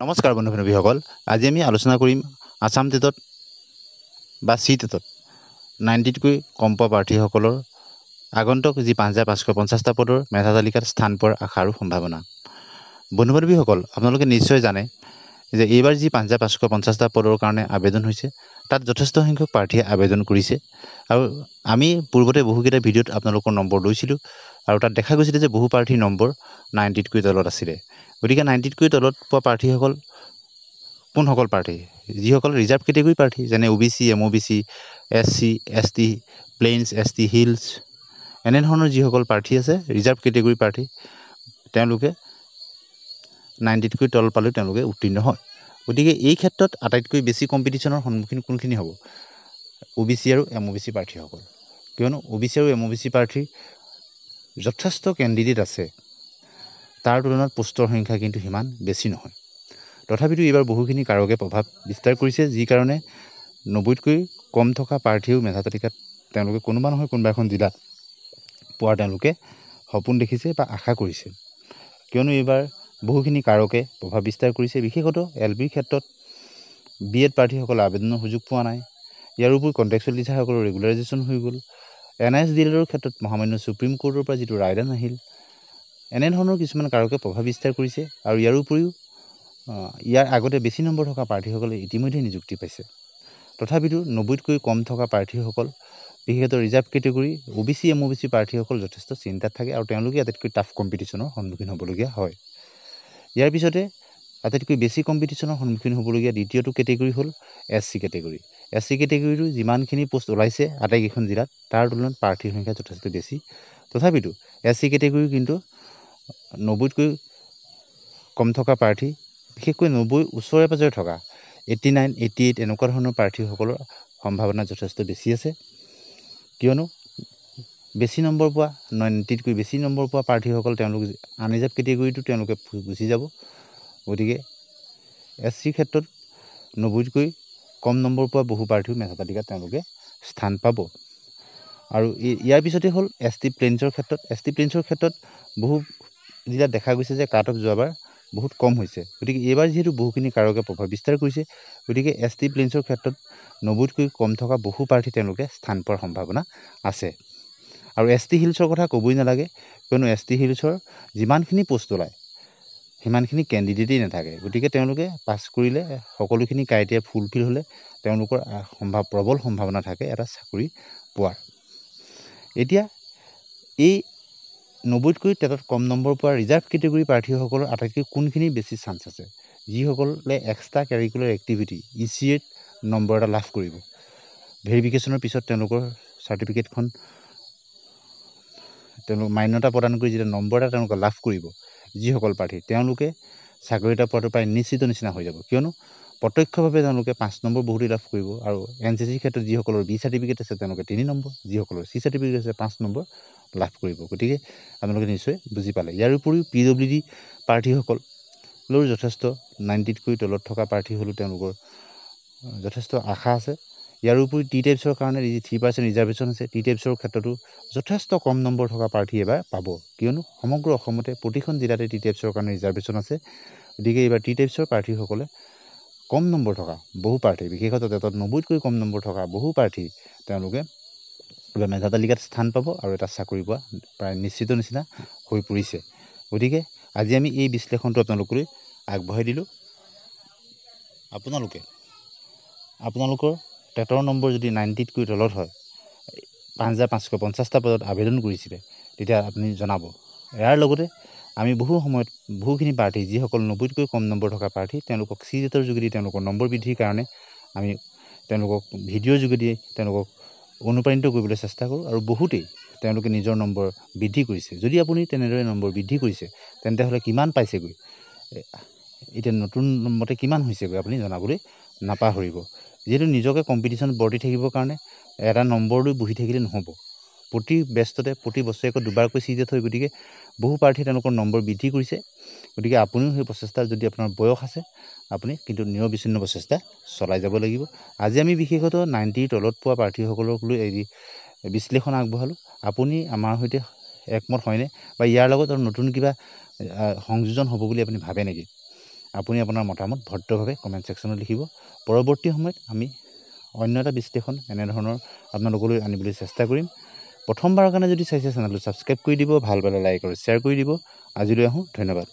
নমস্কাৰ বন্ধু বান্ধৱীসকল। আজি আমি আলোচনা কৰিম আছাম টেটত বা চি টেটত 90তকৈ কম পোৱা প্ৰাৰ্থীসকলৰ আগন্তুক যি 5550টা পদৰ মেধা তালিকাত স্থান পোৱাৰ আশা আৰু সম্ভাৱনা। বন্ধু বান্ধৱীসকল, আপোনালোকে নিশ্চয় জানে যে এইবাৰ যি 5550টা পদৰ কাৰণে আবেদন হৈছে, তাত যথেষ্ট সংখ্যক প্ৰাৰ্থীয়ে আবেদন কৰিছে। আৰু আমি পূৰ্বতে বহুকেইটা ভিডিঅ'ত আপোনালোকৰ নম্বৰ লৈছিলোঁ আৰু তাত দেখা গৈছিলে যে বহু প্ৰাৰ্থীৰ নম্বৰ 90তকৈ তলত আছিলে। গতিকে 90তকৈ তলত পোৱা প্ৰাৰ্থীসকল কোনসকল প্ৰাৰ্থী? যিসকল ৰিজাৰ্ভ কেটেগৰী প্ৰাৰ্থী, যেনে OBC, MOBC, SC, ST, plains, ST, hills, এনেধৰণৰ যিসকল প্ৰাৰ্থী আছে ৰিজাৰ্ভ কেটেগৰী প্ৰাৰ্থী, তেওঁলোকে 90তকৈ তল পালেও তেওঁলোকে উত্তীৰ্ণ হয়। গতিকে এই ক্ষেত্ৰত আটাইতকৈ বেছি কম্পিটিশ্যনৰ সন্মুখীন কোনখিনি হ'ব? OBC আৰু MOBC প্ৰাৰ্থীসকল। কিয়নো OBC আৰু MOBC প্ৰাৰ্থীৰ যথেষ্ট কেণ্ডিডেট আছে, তাৰ তুলনাত পোষ্টৰ সংখ্যা কিন্তু সিমান বেছি নহয়। তথাপিতো এইবাৰ বহুখিনি কাৰকে প্ৰভাৱ বিস্তাৰ কৰিছে, যি কাৰণে 90তকৈ কম থকা প্ৰাৰ্থীও মেধা তালিকাত তেওঁলোকে কোনোবা নহয় কোনোবা এখন জিলাত পোৱাৰ তেওঁলোকে সপোন দেখিছে বা আশা কৰিছে। কিয়নো এইবাৰ বহুখিনি কাৰকে প্ৰভাৱ বিস্তাৰ কৰিছে। বিশেষতঃ LBৰ ক্ষেত্ৰত BEd প্ৰাৰ্থীসকলে আবেদনৰ সুযোগ পোৱা নাই। ইয়াৰ উপৰি কণ্ট্ৰেকচুৱেল টিচাৰসকলৰ ৰেগুলাৰাইজেশ্যন হৈ গ'ল। NISDLৰ ক্ষেত্ৰত মহামান্য ছুপ্ৰিম কোৰ্টৰ পৰা যিটো ৰায়দান আহিল, এনেধৰণৰ কিছুমান কাৰকে প্ৰভাৱ বিস্তাৰ কৰিছে। আৰু ইয়াৰ উপৰিও ইয়াৰ আগতে বেছি নম্বৰ থকা প্ৰাৰ্থীসকলে ইতিমধ্যে নিযুক্তি পাইছে। তথাপিতো 90তকৈ কম থকা প্ৰাৰ্থীসকল, বিশেষতঃ ৰিজাৰ্ভ কেটেগৰী OBC, MOBC প্ৰাৰ্থীসকল যথেষ্ট চিন্তাত থাকে আৰু তেওঁলোকে আটাইতকৈ টাফ কম্পিটিশ্যনৰ সন্মুখীন হ'বলগীয়া হয়। ইয়াৰ পিছতে আটাইতকৈ বেছি কম্পিটিশ্যনৰ সন্মুখীন হ'বলগীয়া দ্বিতীয়টো কেটেগৰী হ'ল SC কেটেগৰী। SC কেটেগৰীটো যিমানখিনি পোষ্ট ওলাইছে আটাইকেইখন জিলাত, তাৰ তুলনাত প্ৰাৰ্থীৰ সংখ্যা যথেষ্ট বেছি। তথাপিতো SC কেটেগৰী কিন্তু 90তকৈ কম থকা প্ৰাৰ্থী, বিশেষকৈ 90 ওচৰে পাজৰে থকা 89, 88 এনেকুৱা ধৰণৰ প্ৰাৰ্থীসকলৰ সম্ভাৱনা যথেষ্ট বেছি আছে। কিয়নো বেছি নম্বৰ পোৱা 90তকৈ বেছি নম্বৰ পোৱা প্ৰাৰ্থীসকল তেওঁলোক আনৰিজাৰ্ভ কেটেগৰীটো তেওঁলোকে গুচি যাব। গতিকে SCৰ ক্ষেত্ৰত 90তকৈ কম নম্বৰ পোৱা বহু প্ৰাৰ্থীও মেধা তালিকাত তেওঁলোকে স্থান পাব। আৰু ইয়াৰ পিছতে হ'ল ST প্লেইনছৰ ক্ষেত্ৰত। ST প্লেইনছৰ ক্ষেত্ৰত বহু জিলাত দেখা গৈছে যে কাট অফ যোৱাবাৰ বহুত কম হৈছে। গতিকে এইবাৰ যিহেতু বহুখিনি কাৰকে প্ৰভাৱ বিস্তাৰ কৰিছে, গতিকে ST প্লেইনছৰ ক্ষেত্ৰত 90তকৈ কম থকা বহু প্ৰাৰ্থী তেওঁলোকে স্থান পোৱাৰ সম্ভাৱনা আছে। আৰু ST হিলছৰ কথা ক'বই নালাগে, কিয়নো ST হিলছৰ যিমানখিনি পোষ্ট ওলায় সিমানখিনি কেণ্ডিডেটেই নাথাকে। গতিকে তেওঁলোকে পাছ কৰিলে, সকলোখিনি ক্ৰাইটেৰিয়া ফুলফিল হ'লে তেওঁলোকৰ প্ৰবল সম্ভাৱনা থাকে এটা চাকৰি পোৱাৰ। এতিয়া এই 90তকৈ টেটত কম নম্বৰ পোৱা ৰিজাৰ্ভ কেটেগৰী প্ৰাৰ্থীসকলৰ আটাইতকৈ কোনখিনি বেছি চান্স আছে? যিসকলে এক্সট্ৰা কাৰিকুলাৰ এক্টিভিটি ECAত নম্বৰ এটা লাভ কৰিব, ভেৰিফিকেশ্যনৰ পিছত তেওঁলোকৰ চাৰ্টিফিকেটখন তেওঁলোক মান্যতা প্ৰদান কৰি যেতিয়া নম্বৰ এটা তেওঁলোকে লাভ কৰিব, যিসকল প্ৰাৰ্থী তেওঁলোকে চাকৰি এটা পোৱাটো প্ৰায় নিশ্চিত নিচিনা হৈ যাব। কিয়নো প্ৰত্যক্ষভাৱে তেওঁলোকে 5 নম্বৰ বহুতেই লাভ কৰিব। আৰু NCCৰ ক্ষেত্ৰত যিসকলৰ B চাৰ্টিফিকেট আছে তেওঁলোকে 3 নম্বৰ, যিসকলৰ C চাৰ্টিফিকেট আছে 5 নম্বৰ লাভ কৰিব। গতিকে আপোনালোকে নিশ্চয় বুজি পালে। ইয়াৰ উপৰিও PWD প্ৰাৰ্থীসকলৰ যথেষ্ট 90তকৈ তলত থকা প্ৰাৰ্থী হ'লেও তেওঁলোকৰ যথেষ্ট আশা আছে। ইয়াৰ উপৰি T-টাইপছৰ কাৰণে যি 3% ৰিজাৰ্ভেশ্যন আছে, T-টাইপছৰ ক্ষেত্ৰতো যথেষ্ট কম নম্বৰ থকা প্ৰাৰ্থী এবাৰ পাব। কিয়নো সমগ্ৰ অসমতে প্ৰতিখন জিলাতে T-টাইপছৰ কাৰণে ৰিজাৰ্ভেশ্যন আছে। গতিকে এইবাৰ T-টাইপছৰ প্ৰাৰ্থীসকলে কম নম্বৰ থকা বহু প্ৰাৰ্থী, বিশেষতঃ টেটত 90তকৈ কম নম্বৰ থকা বহু প্ৰাৰ্থী তেওঁলোকে এইবাৰ মেধা তালিকাত স্থান পাব আৰু এটা চাকৰি পোৱা প্ৰায় নিশ্চিত নিচিনা হৈ পৰিছে। গতিকে আজি আমি এই বিশ্লেষণটো আপোনালোকলৈ আগবঢ়াই দিলোঁ। আপোনালোকৰ টেটৰ নম্বৰ যদি 90তকৈ তলত হয়, 5550টা পদত আবেদন কৰিছিলে, তেতিয়া আপুনি জনাব। ইয়াৰ লগতে আমি বহুখিনি প্ৰাৰ্থী, যিসকল 90তকৈ কম নম্বৰ থকা প্ৰাৰ্থী, তেওঁলোকক CTETৰ যোগেদি তেওঁলোকৰ নম্বৰ বৃদ্ধিৰ কাৰণে আমি তেওঁলোকক ভিডিঅ'ৰ যোগেদি তেওঁলোকক অনুপ্ৰাণিত কৰিবলৈ চেষ্টা কৰোঁ। আৰু বহুতেই তেওঁলোকে নিজৰ নম্বৰ বৃদ্ধি কৰিছে। যদি আপুনি তেনেদৰে নম্বৰ বৃদ্ধি কৰিছে, তেন্তে হ'লে কিমান পাইছেগৈ, এতিয়া নতুন মতে কিমান হৈছেগৈ আপুনি জনাবলৈ নাপাহৰিব। যিহেতু নিজকে কম্পিটিশ্যন বৰ্তি থাকিবৰ কাৰণে এটা নম্বৰ লৈ বহি থাকিলে নহ'ব। প্ৰতি বেষ্টতে প্ৰতি বছৰেকত দুবাৰকৈ CTET হয়। গতিকে বহু প্ৰাৰ্থীয়ে তেওঁলোকৰ নম্বৰ বৃদ্ধি কৰিছে। গতিকে আপুনিও সেই প্ৰচেষ্টা, যদি আপোনাৰ বয়স আছে, আপুনি কিন্তু নিৰবিচ্ছিন্ন প্ৰচেষ্টা চলাই যাব লাগিব। আজি আমি বিশেষতঃ 90ৰ তলত পোৱা প্ৰাৰ্থীসকলক লৈ এই বিশ্লেষণ আগবঢ়ালোঁ। আপুনি আমাৰ সৈতে একমত হয়নে, বা ইয়াৰ লগত আৰু নতুন কিবা সংযোজন হ'ব বুলি আপুনি ভাবে নেকি? আপুনি আপোনাৰ মতামত ভদ্ৰভাৱে কমেণ্ট ছেকশ্যনত লিখিব। পৰৱৰ্তী সময়ত আমি অন্য এটা বিশ্লেষণ এনেধৰণৰ আপোনালোকলৈ আনিবলৈ চেষ্টা কৰিম। প্ৰথমবাৰৰ কাৰণে যদি চাইছে চেনেলটো ছাবস্ক্ৰাইব কৰি দিব, ভাল পালে লাইক আৰু শ্বেয়াৰ কৰি দিব। আজিলৈ আহোঁ, ধন্যবাদ।